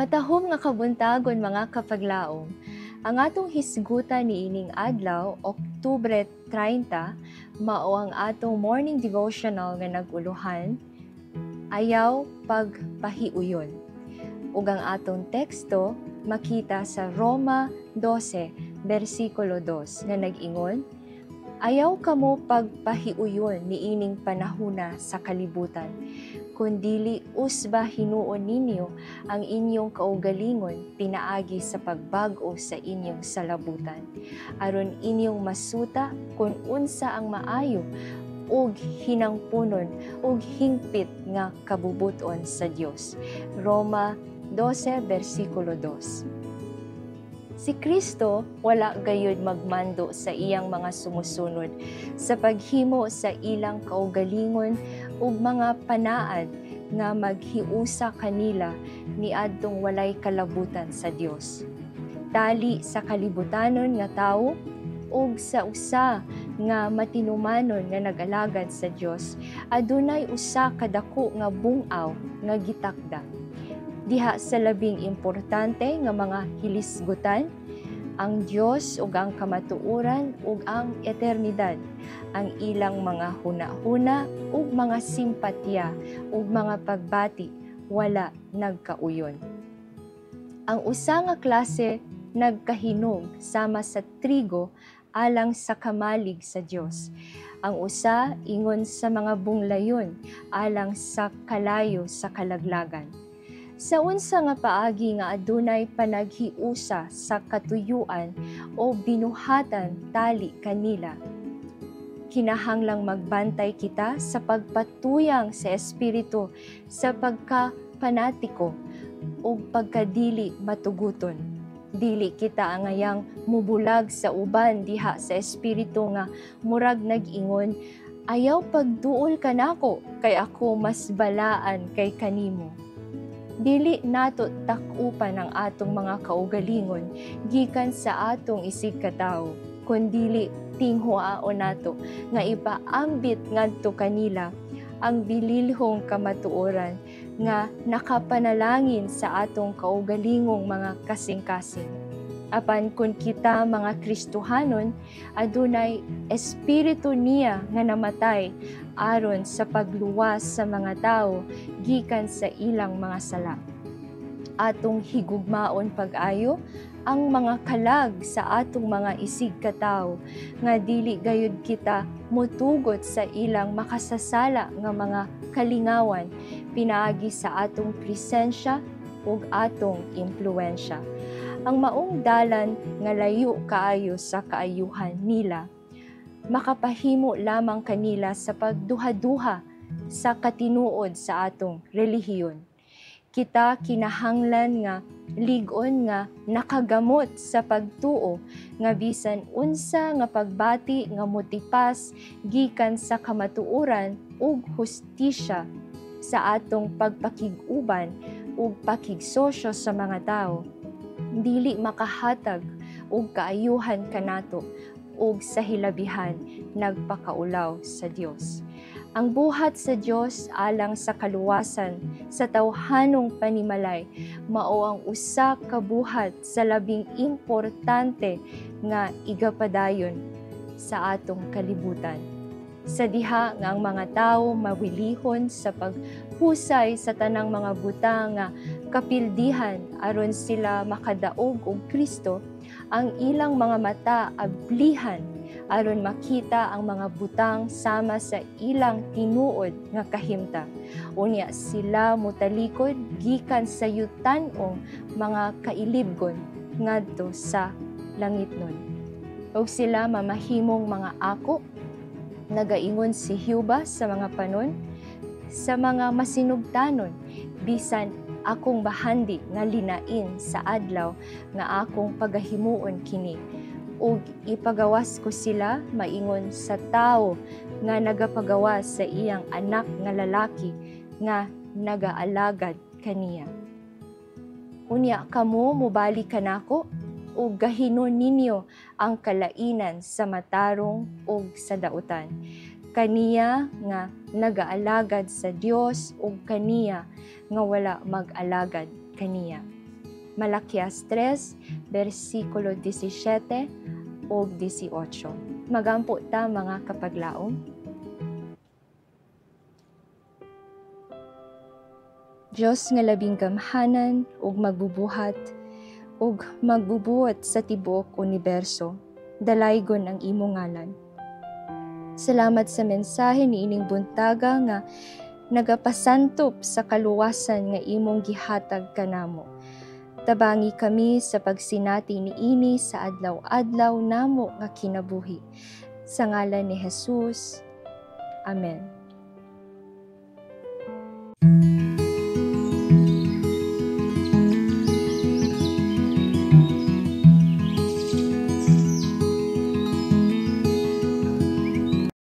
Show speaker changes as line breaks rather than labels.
Matahom nga kabuntagon mga kapaglaom. Ang atong hisgutan niining adlaw, Oktubre 30, mao ang atong morning devotional nga naguluhan, ayaw pagpahiuyon. Ug ang atong teksto makita sa Roma 12, versikulo 2 nga nag-ingon, ayaw kamo pagpahiuyon niining panahuna sa kalibutan, kundili usba hinuon ninyo ang inyong kaugalingon pinaagi sa pagbag-o sa inyong salabutan, aron inyong masuta kung unsa ang maayo ug hinangpunon ug hingpit nga kabubuton sa Dios. Roma 12, versikulo 2. Si Kristo wala gayud magmando sa iyang mga sumusunod sa paghimo sa ilang kaugalingon ug mga panaad nga maghiusa kanila niadtong walay kalabutan sa Dios. Tali sa kalibutanon nga tawo ug sa usa nga matinumanon nga nag-alagad sa Dios, adunay usa ka dako nga bung-aw nga gitakda. Diha sa labing importante nga mga hilisgutan, ang Dios ug ang kamatuoran ug ang eternidad, ang ilang mga hunahuna ug mga simpatya ug mga pagbati wala nagkauyon. Ang usa nga klase nagkahinog sama sa trigo alang sa kamalig sa Dios. Ang usa ingon sa mga bunglayon alang sa kalayo sa kalaglagan. Sa unsa nga paagi nga adunay panaghiusa sa katuyuan o binuhatan tali kanila, kinahanglang magbantay kita sa pagpatuyang sa espiritu sa pagkapanatiko o pagkadili matuguton. Dili kita angayang mubulag sa uban diha sa espiritu nga murag nag-ingon, ayaw pagduol kanako kay ako mas balaan kay kanimo. Dili nato takupan ang atong mga kaugalingon gikan sa atong isig katawo, kundili tinghuaon nato nga ipaambit ngadto kanila ang bililhong kamatuoran nga nakapanalangin sa atong kaugalingong mga kasing-kasing. Apan kun kita mga Kristohanon, adunay espiritu niya nga namatay aron sa pagluwas sa mga tao gikan sa ilang mga sala. Atong higugmaon pag-ayo ang mga kalag sa atong mga isig katawo nga dili gayud kita mutugot sa ilang makasasala nga mga kalingawan pinaagi sa atong presensya ug atong impluwensya. Ang maong dalan nga layo kaayo sa kaayuhan nila, makapahimo lamang kanila sa pagduha-duha sa katinuod sa atong relihiyon. Kita kinahanglan nga lig-on nga nakagamot sa pagtuo nga bisan unsa nga pagbati nga motipas gikan sa kamatuoran ug hustisya sa atong pagpakig-uban ug pakigsosyo sa mga tawo, dili makahatag og kaayuhan kanato ug sa hilabihan nagpakaulaw sa Dios. Ang buhat sa Dios alang sa kaluwasan sa tawhanong panimalay mao ang usa ka buhat sa labing importante nga igapadayon sa atong kalibutan. Sa diha nga ang mga tawo mawilihon sa paghusay sa tanang mga buta nga kapildihan aron sila makadaog og Kristo, ang ilang mga mata ablihan aron makita ang mga butang sama sa ilang tinuod nga kahimta. Unya sila mutalikod gikan sa yutan-ong mga kailibgon ngadto sa langitnon. Ug sila mamahimong mga ako, nagaingon si Hiuba sa mga panon, sa mga masinugtanon, bisan akong bahandi nga linain sa adlaw nga akong pagahimuon kini, ug ipagawas ko sila maingon sa tawo nga nagapagawas sa iyang anak nga lalaki nga nagaalagad kaniya. Unya kamo mubali kanako ug gahinon ninyo ang kalainan sa matarong ug sa dautan. Kaniya nga nagaalagad sa Dios ug kaniya nga wala mag-alagad kaniya. Malakias 3, versikulo 17 o 18. Magampo ta mga kapaglaom. Diyos nga labing gamhanan ug magbubuhat ug magbubuot sa tibuok universo, dalaygon ang imong ngalan. Salamat sa mensahe ni ining buntaga nga nagapasantop sa kaluwasan nga imong gihatag kanamo. Tabangi kami sa pagsinati ni ini sa adlaw-adlaw namo nga kinabuhi. Sa ngalan ni Jesus. Amen.